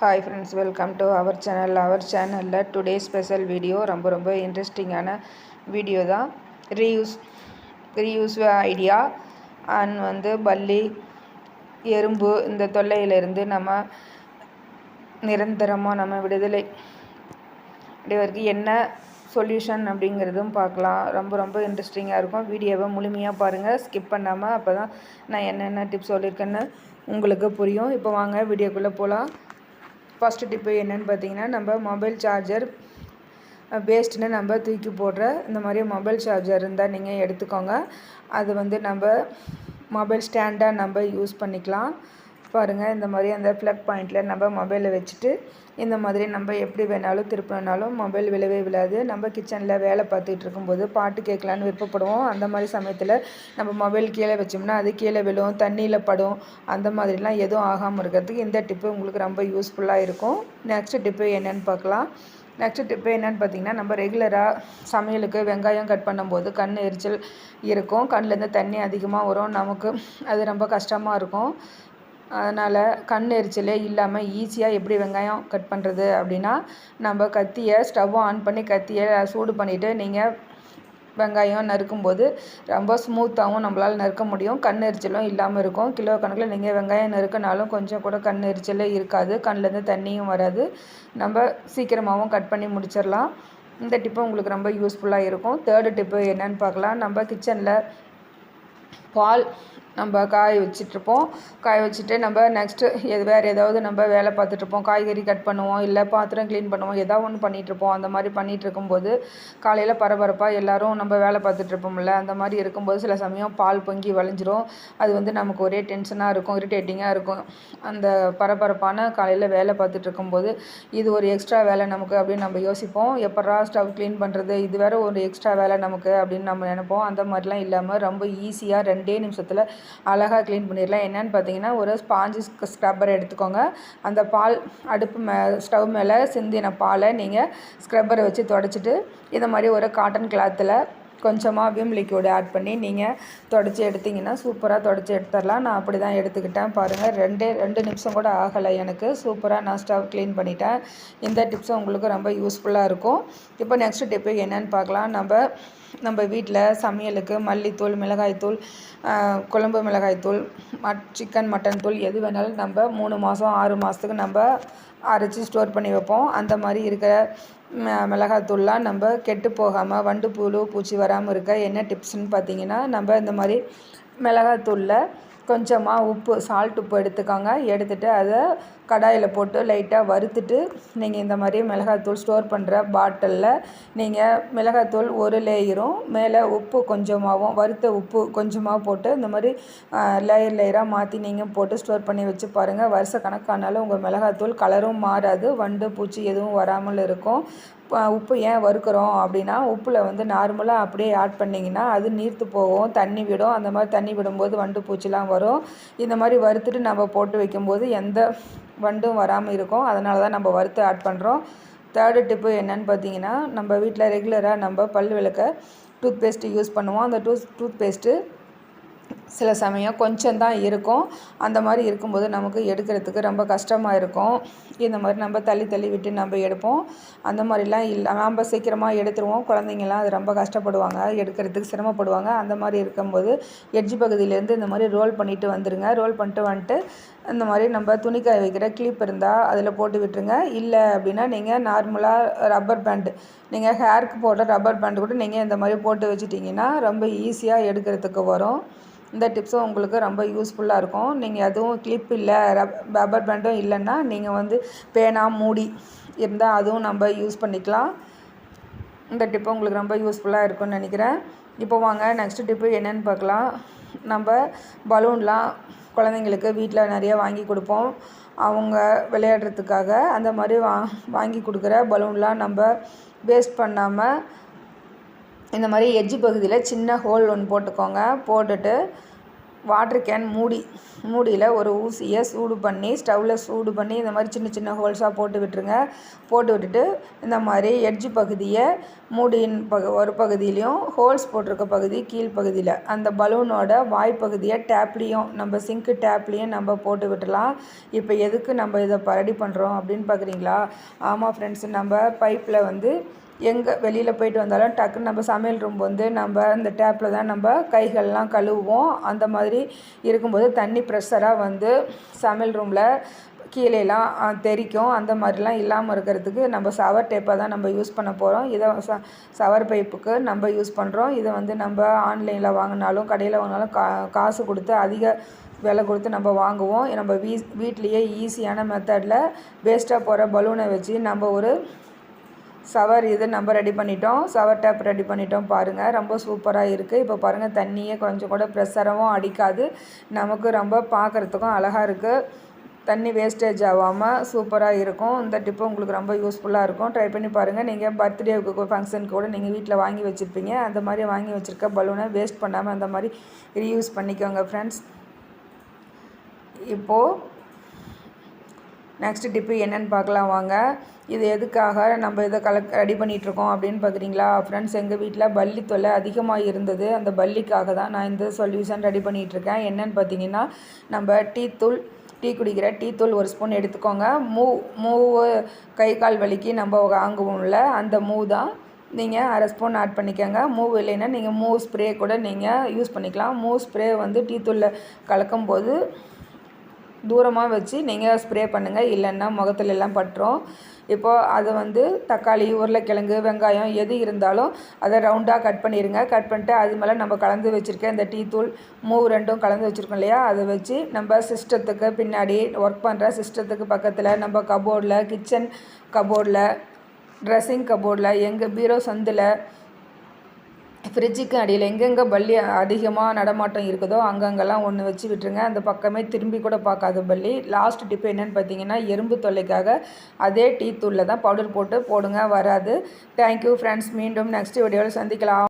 Hi friends, welcome to our channel. Our channel today special video ரொம்ப இன்ட்ரெஸ்டிங்கான video தான். Reuse idea and பல்லி எறும்பு இந்த தொல்லையிலிருந்து நம்ம நிரந்தரமாக நம்ம விடுதலை அடைவதற்கு என்ன சொல்யூஷன் அப்படிங்கிறதும் பார்க்கலாம். ரொம்ப இன்ட்ரெஸ்டிங்காக இருக்கும். வீடியோவை முழுமையாக பாருங்கள், ஸ்கிப் பண்ணாமல். அப்போ தான் நான் என்னென்ன டிப்ஸ் சொல்லியிருக்கேன்னு உங்களுக்கு புரியும். இப்போ வாங்க வீடியோக்குள்ளே போகலாம். ஃபஸ்ட்டு டிப்பு என்னென்னு பார்த்தீங்கன்னா, நம்ம மொபைல் சார்ஜர் வேஸ்ட்டுன்னு நம்ம தூக்கி போடுற இந்த மாதிரி மொபைல் சார்ஜர் இருந்தால் நீங்கள் எடுத்துக்கோங்க. அது நம்ம மொபைல் ஸ்டாண்டாக நம்ம யூஸ் பண்ணிக்கலாம். பாருங்கள், இந்த மாதிரி அந்த ப்ளக் பாயிண்டில் நம்ம மொபைலை வச்சுட்டு இந்த மாதிரி நம்ம எப்படி வேணாலும் திருப்பினாலும் மொபைல் விழவே விழாது. நம்ம கிச்சனில் வேலை பார்த்துட்டு இருக்கும்போது பாட்டு கேட்கலான்னு விருப்பப்படுவோம். அந்த மாதிரி சமயத்தில் நம்ம மொபைல் கீழே வச்சோம்னா அது கீழே விழும், தண்ணியில் படும். அந்த மாதிரிலாம் எதுவும் ஆகாமல் இருக்கிறதுக்கு இந்த டிப்பு உங்களுக்கு ரொம்ப யூஸ்ஃபுல்லாக இருக்கும். நெக்ஸ்ட் டிப்பு என்னென்னு பார்க்கலாம். நெக்ஸ்ட் டிப்பு என்னென்னு பார்த்தீங்கன்னா, நம்ம ரெகுலராக சமையலுக்கு வெங்காயம் கட் பண்ணும்போது கண் எரிச்சல் இருக்கும். கண்ணிலேருந்து தண்ணி அதிகமாக வரும். நமக்கு அது ரொம்ப கஷ்டமாக இருக்கும். அதனால் கண் எரிச்சலே இல்லாமல் ஈஸியாக எப்படி வெங்காயம் கட் பண்ணுறது அப்படின்னா, நம்ம கத்தியை ஸ்டவ் ஆன் பண்ணி கத்தியை சூடு பண்ணிவிட்டு நீங்கள் வெங்காயம் நறுக்கும்போது ரொம்ப ஸ்மூத்தாகவும் நம்மளால் நறுக்க முடியும். கண் எரிச்சலும் இல்லாமல் இருக்கும். கிலோ கணக்கில் நீங்கள் வெங்காயம் நறுக்கினாலும் கொஞ்சம் கூட கண் எரிச்சலே இருக்காது. கண்ணிலேருந்து தண்ணியும் வராது. நம்ம சீக்கிரமாகவும் கட் பண்ணி முடிச்சிடலாம். இந்த டிப்பு உங்களுக்கு ரொம்ப யூஸ்ஃபுல்லாக இருக்கும். தேர்டு டிப்பு என்னென்னு பார்க்கலாம். நம்ம கிச்சனில் பால் நம்ம காய வச்சிட்ருப்போம். காய வச்சுட்டு நம்ம நெக்ஸ்ட்டு வேறு ஏதாவது நம்ம வேலை பார்த்துட்ருப்போம். காய்கறி கட் பண்ணுவோம், இல்லை பாத்திரம் க்ளீன் பண்ணுவோம், ஏதாவது ஒன்று பண்ணிகிட்ருப்போம். அந்த மாதிரி பண்ணிகிட்ருக்கும்போது காலையில் பரபரப்பாக எல்லோரும் நம்ம வேலை பார்த்துட்ருப்போம்ல, அந்த மாதிரி இருக்கும்போது சில சமயம் பால் பொங்கி வழிஞ்சிரும். அது நமக்கு ஒரே டென்ஷனாக இருக்கும், இரிட்டேட்டிங்காக இருக்கும். அந்த பரபரப்பான காலையில் வேலை பார்த்துட்ருக்கும்போது இது ஒரு எக்ஸ்ட்ரா வேலை நமக்கு அப்படின்னு நம்ம யோசிப்போம். எப்படா ஸ்டவ் க்ளீன் பண்ணுறது, இது வேறு ஒரு எக்ஸ்ட்ரா வேலை நமக்கு அப்படின்னு நம்ம நினைப்போம். அந்த மாதிரிலாம் இல்லாமல் ரொம்ப ஈஸியாக 2 நிமிஷத்தில் அழகாக க்ளீன் பண்ணிடலாம். என்னென்னு பார்த்தீங்கன்னா, ஒரு ஸ்பாஞ்சு ஸ்க்ரப்பர் எடுத்துக்கோங்க. அந்த பால் அடுப்பு ஸ்டவ் மேலே சிந்தின பாலை நீங்கள் ஸ்க்ரப்பரை வச்சு துடைச்சிட்டு இந்த மாதிரி ஒரு காட்டன் கிளாத்தில் கொஞ்சமாக விம் லிக்விட் ஆட் பண்ணி நீங்கள் துடைச்சி எடுத்திங்கன்னா சூப்பராக துடைச்சி எடுத்துடலாம். நான் அப்படி தான் எடுத்துக்கிட்டேன். பாருங்கள், 2 நிமிஷம் கூட ஆகலை எனக்கு. சூப்பராக நான் ஸ்டவ் க்ளீன் பண்ணிட்டேன். இந்த டிப்ஸும் உங்களுக்கு ரொம்ப யூஸ்ஃபுல்லாக இருக்கும். இப்போ நெக்ஸ்ட் டிப்பு என்னென்னு பார்க்கலாம். நம்ம வீட்டில் சமையலுக்கு மல்லித்தூள், மிளகாய்த்தூள், குழம்பு மிளகாய்த்தூள், சிக்கன் மட்டன் தூள் எது வேணாலும் நம்ம 3 மாதம் 6 மாதத்துக்கு நம்ம அரைச்சி ஸ்டோர் பண்ணி வைப்போம். அந்த மாதிரி இருக்கிற மிளகாத்தூள்லாம் நம்ம கெட்டு போகாமல் வண்டு புழு பூச்சி வராமல் இருக்க என்ன டிப்ஸ்ன்னு பார்த்தீங்கன்னா, நம்ம இந்த மாதிரி மிளகாத்தூளில் கொஞ்சமாக உப்பு, சால்ட் உப்பு எடுத்துக்கோங்க. எடுத்துகிட்டு அதை கடாயில் போட்டு லைட்டாக வறுத்துட்டு நீங்கள் இந்த மாதிரி மிளகாத்தூள் ஸ்டோர் பண்ணுற பாட்டிலில் நீங்கள் மிளகாத்தூள் ஒரு லேயரும் மேலே உப்பு கொஞ்சமாகவும், வறுத்த உப்பு கொஞ்சமாக போட்டு இந்த மாதிரி லேயராக மாற்றி நீங்கள் போட்டு ஸ்டோர் பண்ணி வச்சு பாருங்கள். வருஷ கணக்கானாலும் உங்கள் மிளகாத்தூள் கலரும் மாறாது, வண்டு பூச்சி எதுவும் வராமல் இருக்கும். உப்பு ஏன் வறுக்கிறோம் அப்படின்னா, உப்பில் நார்மலாக அப்படியே ஆட் பண்ணிங்கன்னா அது நீர்த்து போகும், தண்ணி விடும். அந்த மாதிரி தண்ணி விடும்போது வண்டு பூச்சிலாம் வரும். இந்த மாதிரி வறுத்துட்டு நம்ம போட்டு வைக்கும்போது எந்த வண்டும் வராமல் இருக்கும். அதனால தான் நம்ம வறுத்து ஆட் பண்ணுறோம். தேர்டு டிப்பு என்னென்னு பார்த்தீங்கன்னா, நம்ம வீட்டில் ரெகுலராக நம்ம பல் விளக்க டூத் பேஸ்ட்டு யூஸ் பண்ணுவோம். அந்த டூத் பேஸ்ட்டு சில சமயம் கொஞ்சம் தான் இருக்கும். அந்த மாதிரி இருக்கும்போது நமக்கு எடுக்கிறதுக்கு ரொம்ப கஷ்டமாக இருக்கும். இந்த மாதிரி நம்ம தள்ளி விட்டு நம்ம எடுப்போம். அந்த மாதிரிலாம் இல்லை, நம்ம சீக்கிரமாக எடுத்துருவோம். குழந்தைங்கள்லாம் அது ரொம்ப கஷ்டப்படுவாங்க, எடுக்கிறதுக்கு சிரமப்படுவாங்க. அந்த மாதிரி இருக்கும்போது எட்ஜ் பகுதியிலேருந்து இந்த மாதிரி ரோல் பண்ணிவிட்டு வந்துடுங்க. ரோல் பண்ணிட்டு வந்துட்டு இந்த மாதிரி நம்ம துணிக்காய வைக்கிற கிளிப் இருந்தால் அதில் போட்டு விட்டுருங்க. இல்லை அப்படின்னா நீங்கள் நார்மலாக ரப்பர் பேண்டு, நீங்கள் ஹேருக்கு போடுற ரப்பர் பேண்டு கூட நீங்கள் இந்த மாதிரி போட்டு வச்சுட்டிங்கன்னா ரொம்ப ஈஸியாக எடுக்கிறதுக்கு வரும். இந்த டிப்ஸும் உங்களுக்கு ரொம்ப யூஸ்ஃபுல்லாக இருக்கும். நீங்கள் எதுவும் கிளிப் இல்லை, ரப்பர் பேண்டும் இல்லைன்னா நீங்கள் பேனா மூடி இருந்தால் அதுவும் நம்ம யூஸ் பண்ணிக்கலாம். இந்த டிப்பு உங்களுக்கு ரொம்ப யூஸ்ஃபுல்லாக இருக்கும்னு நினைக்கிறேன். இப்போ வாங்க நெக்ஸ்ட் டிப்பு என்னென்னு பார்க்கலாம். நம்ம பலூன்லாம் குழந்தைங்களுக்கு வீட்டில் நிறைய வாங்கி கொடுப்போம், அவங்க விளையாடுறதுக்காக. அந்த மாதிரி வாங்கி கொடுக்குற பலூன்லாம் நம்ம வேஸ்ட் பண்ணாமல் இந்த மாதிரி எட்ஜ் பகுதியில் சின்ன ஹோல் ஒன்று போட்டுக்கோங்க. போட்டுட்டு வாட்டர் கேன் மூடியில் ஒரு ஊசியை சூடு பண்ணி ஸ்டவ்வில் சூடு பண்ணி இந்த மாதிரி சின்ன சின்ன ஹோல்ஸாக போட்டு விட்டுருங்க. போட்டு விட்டுட்டு இந்த மாதிரி எட்ஜு பகுதியை மூடியின் ஒரு பகுதியிலையும் ஹோல்ஸ் போட்டிருக்க பகுதி கீழ்ப்பகுதியில் அந்த பலூனோட வாய்ப்பகுதியை டேப்லேயும் நம்ம சிங்க்கு டேப்லேயும் நம்ம போட்டு விட்டுலாம். இப்போ எதுக்கு நம்ம இதை ரெடி பண்ணுறோம் அப்படின்னு பார்க்குறீங்களா? ஆமாம் ஃப்ரெண்ட்ஸ், நம்ம பைப்பில் வந்து எங்கே வெளியில் போயிட்டு வந்தாலும் டக்குன்னு நம்ம சமையல் ரூம் வந்து நம்ம இந்த டேப்பில் தான் நம்ம கைகள்லாம் கழுவுவோம். அந்த மாதிரி இருக்கும்போது தண்ணி ப்ரெஷராக வந்து சமையல் ரூமில் கீழேலாம் தெரிக்கும். அந்த மாதிரிலாம் இல்லாமல் இருக்கிறதுக்கு நம்ம ஷவர் டேப்பை தான் நம்ம யூஸ் பண்ண போகிறோம். இதை ஷவர் பைப்புக்கு நம்ம யூஸ் பண்ணுறோம். இதை வந்து நம்ம ஆன்லைனில் வாங்கினாலும் கடையில் வாங்கினாலும் காசு கொடுத்து அதிக விலை கொடுத்து நம்ம வாங்குவோம். நம்ம வீட்லேயே ஈஸியான மெத்தடில் வேஸ்ட்டாக போகிற பலூனை வச்சு நம்ம ஒரு ஷவர் இது நம்ம ரெடி பண்ணிட்டோம். ஷவர் டேப் ரெடி பண்ணிட்டோம். பாருங்கள், ரொம்ப சூப்பராக இருக்குது. இப்போ பாருங்கள், தண்ணியே கொஞ்சம் கூட ப்ரெஷராகவும் அடிக்காது. நமக்கு ரொம்ப பார்க்குறதுக்கும் அழகாக இருக்குது. தண்ணி வேஸ்டேஜ் ஆகாமல் சூப்பராக இருக்கும். இந்த டிப்பு உங்களுக்கு ரொம்ப யூஸ்ஃபுல்லாக இருக்கும். ட்ரை பண்ணி பாருங்கள். நீங்கள் பர்த்டேவுக்கு ஃபங்க்ஷனுக்கு கூட நீங்கள் வீட்டில் வாங்கி வச்சுருப்பீங்க. அந்த மாதிரி வாங்கி வச்சுருக்க பலூனை வேஸ்ட் பண்ணாமல் அந்த மாதிரி ரீயூஸ் பண்ணிக்கோங்க ஃப்ரெண்ட்ஸ். இப்போது நெக்ஸ்ட் டிப்பு என்னென்னு பார்க்கலாம் வாங்க. இது எதுக்காக நம்ம இதை ரெடி பண்ணிகிட்ருக்கோம் அப்படின்னு பார்க்குறீங்களா ஃப்ரெண்ட்ஸ்? எங்கள் வீட்டில் பல்லி தொல்லை அதிகமாக இருந்தது. அந்த பல்லிக்காக தான் நான் இந்த சொல்யூஷன் ரெடி பண்ணிகிட்ருக்கேன். என்னென்னு பார்த்தீங்கன்னா, நம்ம டீ குடிக்கிற டீ தூள் ஒரு ஸ்பூன் எடுத்துக்கோங்க. மூவு கை கால் வலிக்கு நம்ம வாங்குவோம்ல, அந்த மூவ் தான் நீங்கள் அரை ஸ்பூன் ஆட் பண்ணிக்கோங்க. மூவ் இல்லைன்னா நீங்கள் மூவ் ஸ்ப்ரே கூட நீங்கள் யூஸ் பண்ணிக்கலாம். மூவ் ஸ்ப்ரே வந்து டீ தூளில் கலக்கும்போது தூரமாக வச்சு நீங்கள் ஸ்ப்ரே பண்ணுங்கள், இல்லைன்னா முகத்துல எல்லாம் பட்டுரும். இப்போது அதை வந்து தக்காளி, உருளைக்கிழங்கு, வெங்காயம் எது இருந்தாலும் அதை ரவுண்டாக கட் பண்ணிடுங்க. கட் பண்ணிட்டு அது மேலே நம்ம கலந்து வச்சுருக்கேன் இந்த டீ தூள் மூவ் ரெண்டும் கலந்து வச்சுருக்கோம் இல்லையா, அதை வச்சு நம்ம சிஸ்டத்துக்கு பின்னாடி ஒர்க் பண்ணுற சிஸ்டத்துக்கு பக்கத்தில் நம்ம கபோர்டில், கிச்சன் கபோர்டில், ட்ரெஸ்ஸிங் கபோர்டில், எங்கள் பீரோ சந்தில், ஃப்ரிட்ஜுக்கு அடியில் எங்கெங்கே பல்லி அதிகமாக நடமாட்டம் இருக்குதோ அங்கங்கெல்லாம் ஒன்று வச்சு விட்டுருங்க. அந்த பக்கமே திரும்பி கூட பார்க்காத பல்லி. லாஸ்ட் டிப்பு என்னென்னு பார்த்தீங்கன்னா, எறும்பு தொல்லைக்காக அதே டீ தூளில் தான் பவுடர் போட்டு போடுங்க, வராது. Thank you friends. மீண்டும் நெக்ஸ்ட் வீடியோவில் சந்திக்கலாம்.